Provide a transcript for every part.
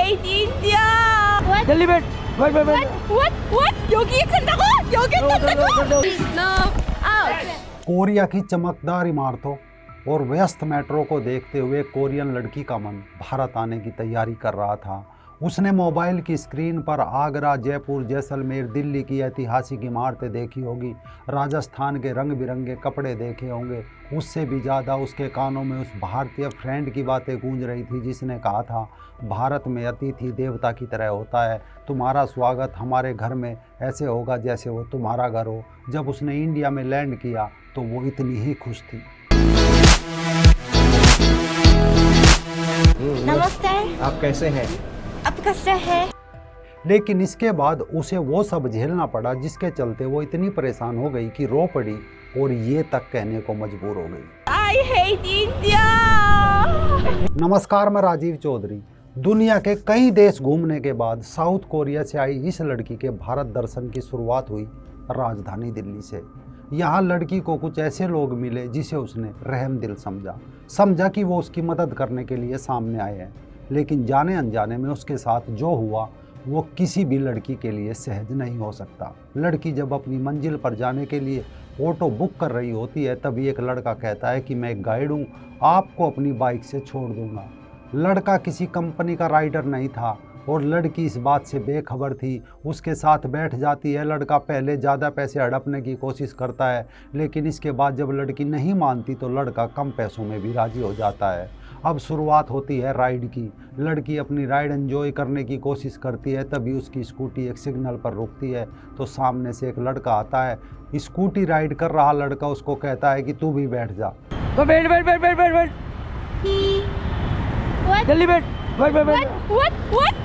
hate India. What? जल्दी बैठ बैठ What? 여기 간다고? 여기 간다고? No. Out. कोरिया की चमकदार इमारतों और व्यस्त मेट्रो को देखते हुए कोरियन लड़की का मन भारत आने की तैयारी कर रहा था। उसने मोबाइल की स्क्रीन पर आगरा, जयपुर, जैसलमेर, दिल्ली की ऐतिहासिक इमारतें देखी होगी, राजस्थान के रंग बिरंगे कपड़े देखे होंगे। उससे भी ज़्यादा उसके कानों में उस भारतीय फ्रेंड की बातें गूंज रही थी जिसने कहा था, भारत में अतिथि देवता की तरह होता है, तुम्हारा स्वागत हमारे घर में ऐसे होगा जैसे वो तुम्हारा घर हो। जब उसने इंडिया में लैंड किया तो वो इतनी ही खुश थी। नमस्ते। आप कैसे हैं? आप कैसे हैं? लेकिन इसके बाद उसे वो सब झेलना पड़ा जिसके चलते वो इतनी परेशान हो गई कि रो पड़ी और ये तक कहने को मजबूर हो गई, I hate India. नमस्कार, मैं राजीव चौधरी। दुनिया के कई देश घूमने के बाद साउथ कोरिया से आई इस लड़की के भारत दर्शन की शुरुआत हुई राजधानी दिल्ली से। यहाँ लड़की को कुछ ऐसे लोग मिले जिसे उसने रहम दिल समझा कि वो उसकी मदद करने के लिए सामने आए हैं। लेकिन जाने अनजाने में उसके साथ जो हुआ वो किसी भी लड़की के लिए सहज नहीं हो सकता। लड़की जब अपनी मंजिल पर जाने के लिए ऑटो बुक कर रही होती है तभी एक लड़का कहता है कि मैं एक गाइड हूँ, आपको अपनी बाइक से छोड़ दूंगा। लड़का किसी कंपनी का राइडर नहीं था और लड़की इस बात से बेखबर थी। उसके साथ बैठ जाती है। लड़का पहले ज़्यादा पैसे हड़पने की कोशिश करता है, लेकिन इसके बाद जब लड़की नहीं मानती तो लड़का कम पैसों में भी राज़ी हो जाता है। अब शुरुआत होती है राइड की। लड़की अपनी राइड एंजॉय करने की कोशिश करती है, तभी उसकी स्कूटी एक सिग्नल पर रुकती है तो सामने से एक लड़का आता है। स्कूटी राइड कर रहा लड़का उसको कहता है कि तू भी बैठ जा। तो बैठ बैठ बैठ बैठ बैठ बैठ What? जल्दी बैठ बैठ बैठ बैठ What?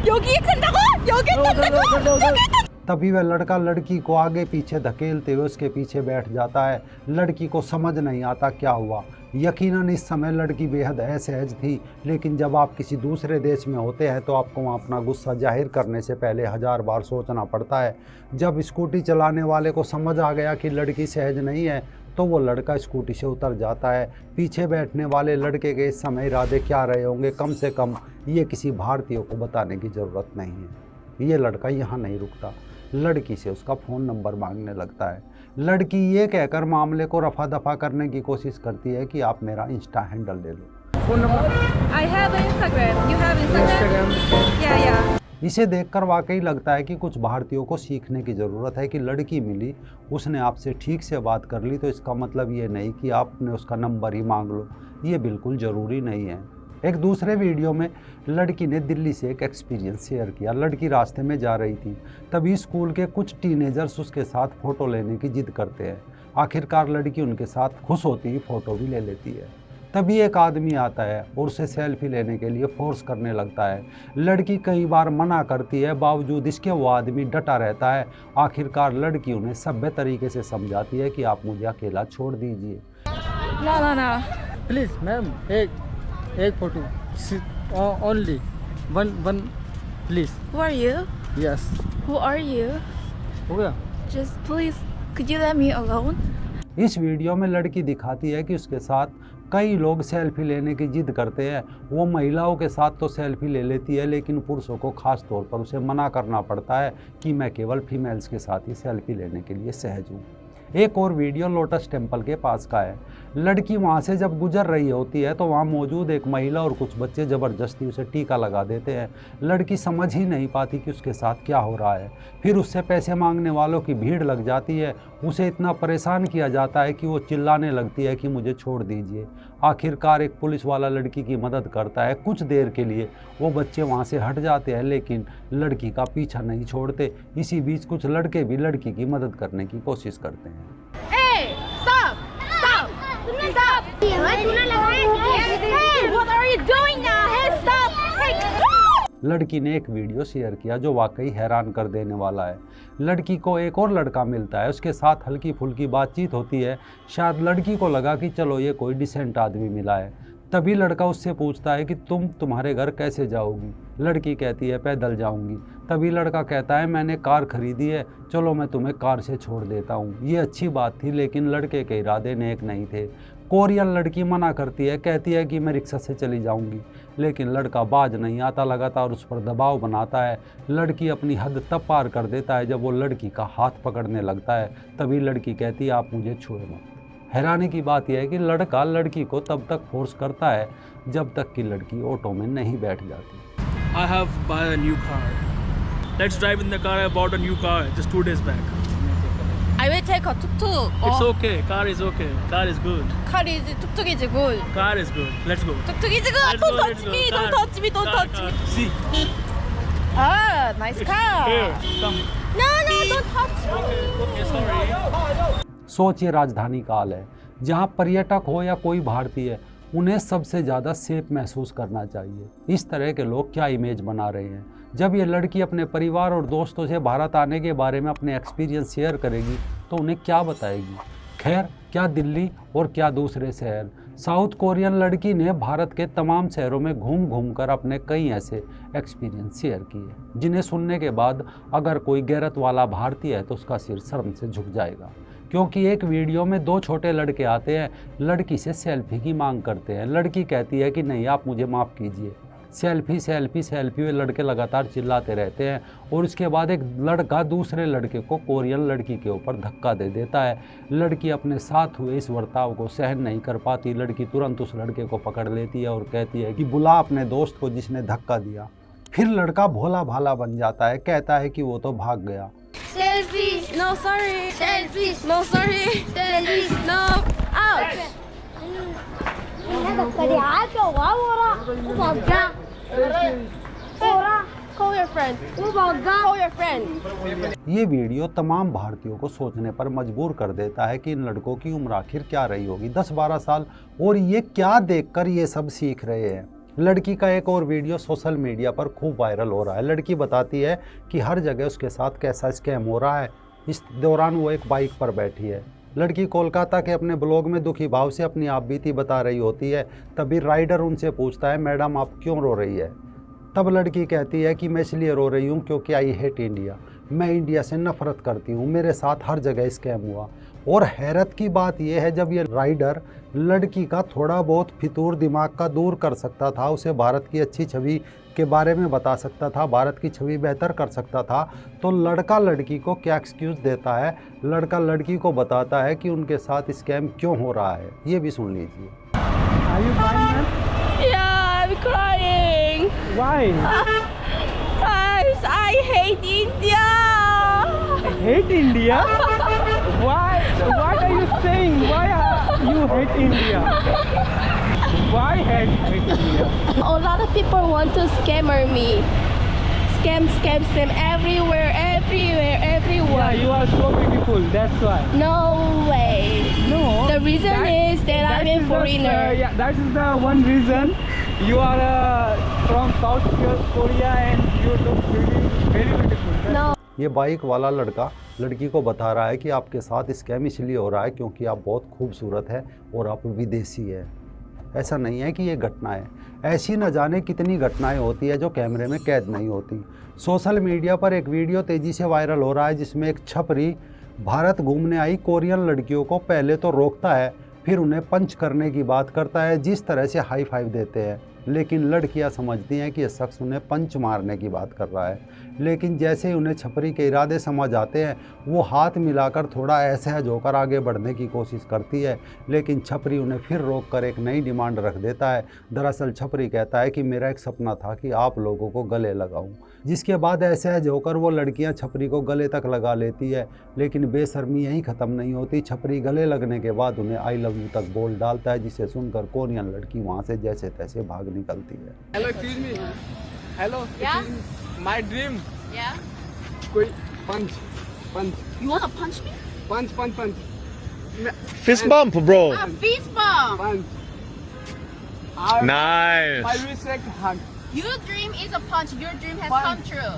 여기 간다고? 여기 간다고? तभी वह लड़का लड़की को आगे पीछे धकेलते हुए उसके पीछे बैठ जाता है। लड़की को समझ नहीं आता क्या हुआ। यकीनन इस समय लड़की बेहद असहज थी, लेकिन जब आप किसी दूसरे देश में होते हैं तो आपको वहाँ अपना गुस्सा जाहिर करने से पहले 1000 बार सोचना पड़ता है। जब स्कूटी चलाने वाले को समझ आ गया कि लड़की सहज नहीं है तो वो लड़का स्कूटी से उतर जाता है। पीछे बैठने वाले लड़के के इस समय इरादे क्या रहे होंगे, कम से कम ये किसी भारतीय को बताने की ज़रूरत नहीं है। ये लड़का यहाँ नहीं रुकता, लड़की से उसका फ़ोन नंबर मांगने लगता है। लड़की ये कहकर मामले को रफा दफा करने की कोशिश करती है कि आप मेरा इंस्टा हैंडल ले लो। Phone number I have Instagram. You have Instagram? Yeah. इसे देखकर वाकई लगता है कि कुछ भारतीयों को सीखने की ज़रूरत है कि लड़की मिली, उसने आपसे ठीक से बात कर ली तो इसका मतलब ये नहीं कि आपने उसका नंबर ही मांग लो। ये बिल्कुल ज़रूरी नहीं है। एक दूसरे वीडियो में लड़की ने दिल्ली से एक एक्सपीरियंस शेयर किया। लड़की रास्ते में जा रही थी, तभी स्कूल के कुछ टीनेजर्स उसके साथ फ़ोटो लेने की जिद करते हैं। आखिरकार लड़की उनके साथ खुश होती ही फ़ोटो भी ले लेती है। तभी एक आदमी आता है और उसे सेल्फी लेने के लिए फोर्स करने लगता है। लड़की कई बार मना करती है, बावजूद इसके वो आदमी डटा रहता है। आखिरकार लड़की उन्हें सभ्य तरीके से समझाती है कि आप मुझे अकेला छोड़ दीजिए। No. प्लीज मैम, एक photo only one please. Who are you? Yes, Who are you? हो गया। Just please, could you let me alone? इस वीडियो में लड़की दिखाती है कि उसके साथ कई लोग सेल्फी लेने की जिद करते हैं। वो महिलाओं के साथ तो सेल्फी ले लेती है, लेकिन पुरुषों को खास तौर पर उसे मना करना पड़ता है कि मैं केवल फीमेल्स के साथ ही सेल्फी लेने के लिए सहज हूँ। एक और वीडियो लोटस टेम्पल के पास का है। लड़की वहाँ से जब गुजर रही होती है तो वहाँ मौजूद एक महिला और कुछ बच्चे ज़बरदस्ती उसे टीका लगा देते हैं। लड़की समझ ही नहीं पाती कि उसके साथ क्या हो रहा है। फिर उससे पैसे मांगने वालों की भीड़ लग जाती है। उसे इतना परेशान किया जाता है कि वो चिल्लाने लगती है कि मुझे छोड़ दीजिए। आखिरकार एक पुलिस वाला लड़की की मदद करता है। कुछ देर के लिए वो बच्चे वहाँ से हट जाते हैं, लेकिन लड़की का पीछा नहीं छोड़ते। इसी बीच कुछ लड़के भी लड़की की मदद करने की कोशिश करते हैं। Hey, stop! तुमने stop! तूने लगाया क्या? Hey, what are you doing now? Hey, stop! Hey! लड़की ने एक वीडियो शेयर किया जो वाकई हैरान कर देने वाला है। लड़की को एक और लड़का मिलता है, उसके साथ हल्की फुल्की बातचीत होती है। शायद लड़की को लगा कि चलो ये कोई डिसेंट आदमी मिला है। तभी लड़का उससे पूछता है कि तुम्हारे घर कैसे जाओगी। लड़की कहती है पैदल जाऊंगी। तभी लड़का कहता है मैंने कार खरीदी है, चलो मैं तुम्हें कार से छोड़ देता हूँ। ये अच्छी बात थी, लेकिन लड़के के इरादे नेक नहीं थे। कोरियन लड़की मना करती है, कहती है कि मैं रिक्शा से चली जाऊंगी, लेकिन लड़का बाज नहीं आता, लगातार उस पर दबाव बनाता है। लड़की अपनी हद तब पार कर देता है जब वो लड़की का हाथ पकड़ने लगता है। तभी लड़की कहती है आप मुझे छुए मत। हैरानी की बात यह है कि लड़का लड़की को तब तक फोर्स करता है जब तक कि लड़की ऑटो में नहीं बैठ जाती। I have buy a new car. Let's drive in the car. I bought a new car just 2 days back. I will take a tuk-tuk. It's okay. Car is okay. Car is good. Car is tuk-tuk is good. Car is good. Let's go. Tuk-tuk is good. Let's Don't go, touch let's go. me. Don't Car. touch me. Don't Car, touch car. me. See. Ah, nice car. Here. Come. No, don't touch me. Okay, sorry. सोचिए राजधानी का हाल है, जहाँ पर्यटक हो या कोई भारतीय, उन्हें सबसे ज़्यादा सेफ महसूस करना चाहिए। इस तरह के लोग क्या इमेज बना रहे हैं। जब ये लड़की अपने परिवार और दोस्तों से भारत आने के बारे में अपने एक्सपीरियंस शेयर करेगी तो उन्हें क्या बताएगी। खैर, क्या दिल्ली और क्या दूसरे शहर, साउथ कोरियन लड़की ने भारत के तमाम शहरों में घूम घूम कर अपने कई ऐसे एक्सपीरियंस शेयर किए जिन्हें सुनने के बाद अगर कोई गैरत वाला भारतीय है तो उसका सिर शर्म से झुक जाएगा। क्योंकि एक वीडियो में 2 छोटे लड़के आते हैं, लड़की से सेल्फी की मांग करते हैं। लड़की कहती है कि नहीं, आप मुझे माफ़ कीजिए। सेल्फी सेल्फी सेल्फी वे लड़के लगातार चिल्लाते रहते हैं और उसके बाद एक लड़का दूसरे लड़के को कोरियन लड़की के ऊपर धक्का दे देता है। लड़की अपने साथ हुए इस बर्ताव को सहन नहीं कर पाती। लड़की तुरंत उस लड़के को पकड़ लेती है और कहती है कि बुला अपने दोस्त को जिसने धक्का दिया। फिर लड़का भोला भाला बन जाता है, कहता है कि वो तो भाग गया। Selfies. No, sorry. Selfies. No, sorry. Selfies. No. Out. Call your friend. Call your friend. ये वीडियो तमाम भारतीयों को सोचने पर मजबूर कर देता है कि इन लड़कों की उम्र आखिर क्या रही होगी, 10-12 साल, और ये क्या देखकर ये सब सीख रहे हैं। लड़की का एक और वीडियो सोशल मीडिया पर खूब वायरल हो रहा है। लड़की बताती है कि हर जगह उसके साथ कैसा स्कैम हो रहा है। इस दौरान वो एक बाइक पर बैठी है। लड़की कोलकाता के अपने ब्लॉग में दुखी भाव से अपनी आपबीती बता रही होती है। तभी राइडर उनसे पूछता है, मैडम आप क्यों रो रही है। तब लड़की कहती है कि मैं इसलिए रो रही हूँ क्योंकि आई हेट इंडिया, मैं इंडिया से नफरत करती हूँ, मेरे साथ हर जगह स्कैम हुआ। और हैरत की बात यह है, जब ये राइडर लड़की का थोड़ा बहुत फितूर दिमाग का दूर कर सकता था, उसे भारत की अच्छी छवि के बारे में बता सकता था, भारत की छवि बेहतर कर सकता था, तो लड़का लड़की को क्या एक्सक्यूज़ देता है। लड़का लड़की को बताता है कि उनके साथ स्कैम क्यों हो रहा है। ये भी सुन लीजिए। Yeah, I'm crying. Why? Guys, I hate India. Hate India? Why? What are you saying? Why you hate India? Why hate India? A lot of people want to scammer me. Scam everywhere, everyone. Yeah, you are so beautiful. That's why. No way. No. The reason is that I'm a is foreigner. Yeah, that is the one reason. You are from South Korea and you look very beautiful. That's No. ये bike वाला लड़का लड़की को बता रहा है कि आपके साथ स्कैम इसलिए हो रहा है क्योंकि आप बहुत खूबसूरत है और आप विदेशी है। ऐसा नहीं है कि ये घटना है, ऐसी न जाने कितनी घटनाएं होती है जो कैमरे में कैद नहीं होती। सोशल मीडिया पर एक वीडियो तेज़ी से वायरल हो रहा है जिसमें एक छपरी भारत घूमने आई कोरियन लड़कियों को पहले तो रोकता है, फिर उन्हें पंच करने की बात करता है, जिस तरह से हाई फाइव देते हैं। लेकिन लड़कियां समझती हैं कि यह शख्स उन्हें पंच मारने की बात कर रहा है। लेकिन जैसे ही उन्हें छपरी के इरादे समझ आते हैं, वो हाथ मिलाकर थोड़ा असहज होकर आगे बढ़ने की कोशिश करती है, लेकिन छपरी उन्हें फिर रोककर एक नई डिमांड रख देता है। दरअसल छपरी कहता है कि मेरा एक सपना था कि आप लोगों को गले लगाऊं। जिसके बाद असहज होकर वो लड़कियां छपरी को गले तक लगा लेती है, लेकिन बेशर्मी यहीं ख़त्म नहीं होती। छपरी गले लगने के बाद उन्हें आई लव यू तक बोल डालता है, जिसे सुनकर कोरियन लड़की वहाँ से जैसे तैसे भाग निकलती है। Hello, excuse me. Hello. Yeah? Excuse me. My dream. Yeah. कोई punch. You wanna punch me? Punch. Fist bump, bro. A fist bump. Punch. Nice. I wish like hug. Your dream is a punch. Your dream has Punch. come true.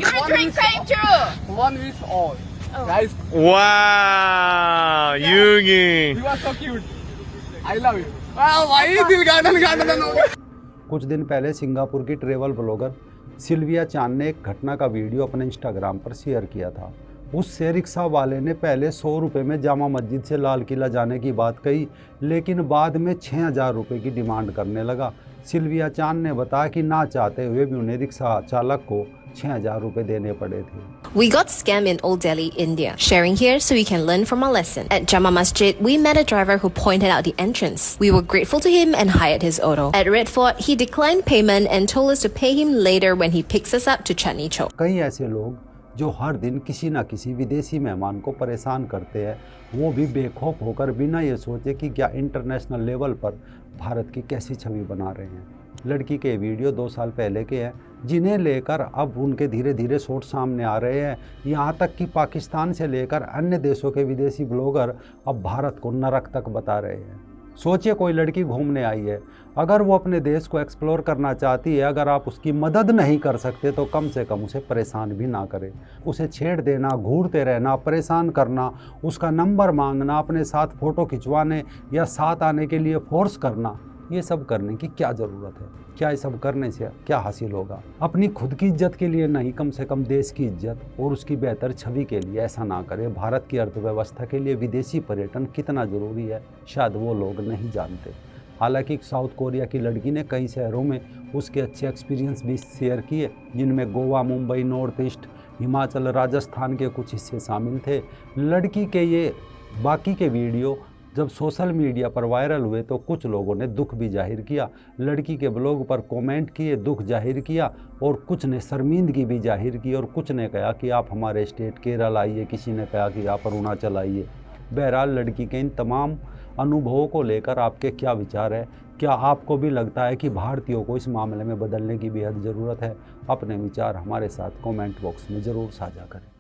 Your One dream wish came all. true. One wish all. Oh. Guys, Wow, Yugi. you are so cute. I love you. वाह भाई दिल garden हो गया। कुछ दिन पहले Singapore की travel blogger Sylvia चान ने एक घटना का वीडियो अपने इंस्टाग्राम पर शेयर किया था। उससे रिक्शा वाले ने पहले 100 रुपये में जामा मस्जिद से लाल किला जाने की बात कही, लेकिन बाद में 6,000 रुपये की डिमांड करने लगा। सिल्विया चांद ने बताया कि ना चाहते हुए भी उन्हें रिक्शा चालक को 6,000 रुपये देने पड़े थे। We got scammed in Old Delhi, India. Sharing here so we can learn from our lesson. At Jama Masjid, we met a driver who pointed out the entrance. We were grateful to him and hired his auto. At Red Fort, he declined payment and told us to pay him later when he picks us up to Chandni Chowk. कई ऐसे लोग जो हर दिन किसी न किसी विदेशी मेहमान को परेशान करते हैं, वो भी बेखौफ होकर बिना ये सोचे कि क्या इंटरनेशनल लेवल पर भारत की कैसी छवि बना रहे हैं। लड़की के वीडियो 2 साल पहले के हैं, जिन्हें लेकर अब उनके धीरे धीरे शॉट सामने आ रहे हैं। यहाँ तक कि पाकिस्तान से लेकर अन्य देशों के विदेशी ब्लॉगर अब भारत को नरक तक बता रहे हैं। सोचिए कोई लड़की घूमने आई है, अगर वो अपने देश को एक्सप्लोर करना चाहती है, अगर आप उसकी मदद नहीं कर सकते तो कम से कम उसे परेशान भी ना करें। उसे छेड़ देना, घूरते रहना, परेशान करना, उसका नंबर मांगना, अपने साथ फ़ोटो खिंचवाने या साथ आने के लिए फोर्स करना, ये सब करने की क्या ज़रूरत है? क्या ये सब करने से क्या हासिल होगा? अपनी खुद की इज्जत के लिए नहीं, कम से कम देश की इज्जत और उसकी बेहतर छवि के लिए ऐसा ना करें। भारत की अर्थव्यवस्था के लिए विदेशी पर्यटन कितना ज़रूरी है, शायद वो लोग नहीं जानते। हालांकि साउथ कोरिया की लड़की ने कई शहरों में उसके अच्छे एक्सपीरियंस भी शेयर किए, जिनमें गोवा, मुंबई, नॉर्थ ईस्ट, हिमाचल, राजस्थान के कुछ हिस्से शामिल थे। लड़की के ये बाकी के वीडियो जब सोशल मीडिया पर वायरल हुए तो कुछ लोगों ने दुख भी जाहिर किया, लड़की के ब्लॉग पर कमेंट किए, दुख जाहिर किया, और कुछ ने शर्मिंदगी भी जाहिर की, और कुछ ने कहा कि आप हमारे स्टेट केरल आइए, किसी ने कहा कि आप अरुणाचल आइए। बहरहाल लड़की के इन तमाम अनुभवों को लेकर आपके क्या विचार है? क्या आपको भी लगता है कि भारतीयों को इस मामले में बदलने की बेहद ज़रूरत है? अपने विचार हमारे साथ कमेंट बॉक्स में ज़रूर साझा करें।